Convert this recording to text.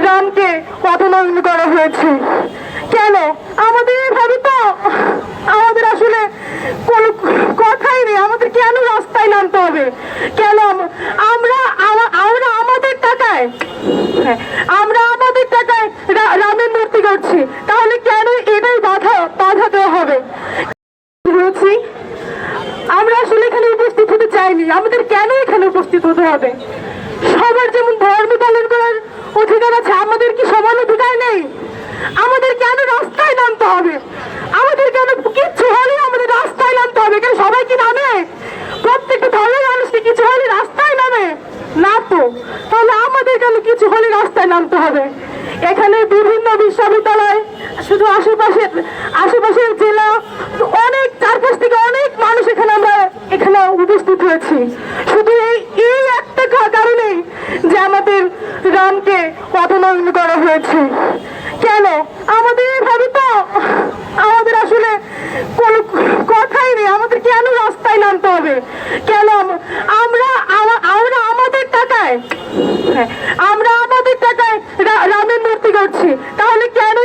রামকে অপমান করা হয়েছে। কেন? আমাদের এভাবে তো আমাদের আসলে কোনো কথাই নেই। আমাদের কেন রাস্তায় নামতে হবে? কেন আমরা আমরা আমাদের টাকায় আমরা আমাদের টাকায় রামের মূর্তি করছি, তাহলে কেন এটাই বাধা দেওয়া হবে? বলছি, আমরা আসলে এখানে উপস্থিত হতে চাইনি। আমাদের কেন এখানে উপস্থিত হতে হবে? সবার যেমন ধর্ম পালন করার অধিকার আছে, আমাদের কি সমান অধিকার নেই? আমাদের কেন রাস্তায় নামতে হবে? আমাদের কেন কিচ্ছু হলে আমাদের রাস্তায় নামতে হবে? কেন সবাই কি নামে? প্রত্যেকটা ধর্মের মানুষকে কিছু হলে রাস্তায় নামে না তো? তাহলে আমাদের কেন কিছু হলে রাস্তায় নামতে হবে? এখানে বিভিন্ন বিশ্ববিদ্যালয়, শুধু আশেপাশের জেলা, অনেক চারপাশ থেকে অনেক মানুষ আমরা এখানে উপস্থিত হয়েছি শুধু এই একটা কারণেই যে আমাদের রামকে অপমান করা হয়েছে। কেন? আমাদের এভাবে তো আমাদের আসলে কোনো কথাই নেই। আমাদের কেন রাস্তায় নামতে হবে? কেন আমরা আমাদের টাকায় আমরা আমাদের টাকায় রামের মূর্তি করছি, তাহলে কেন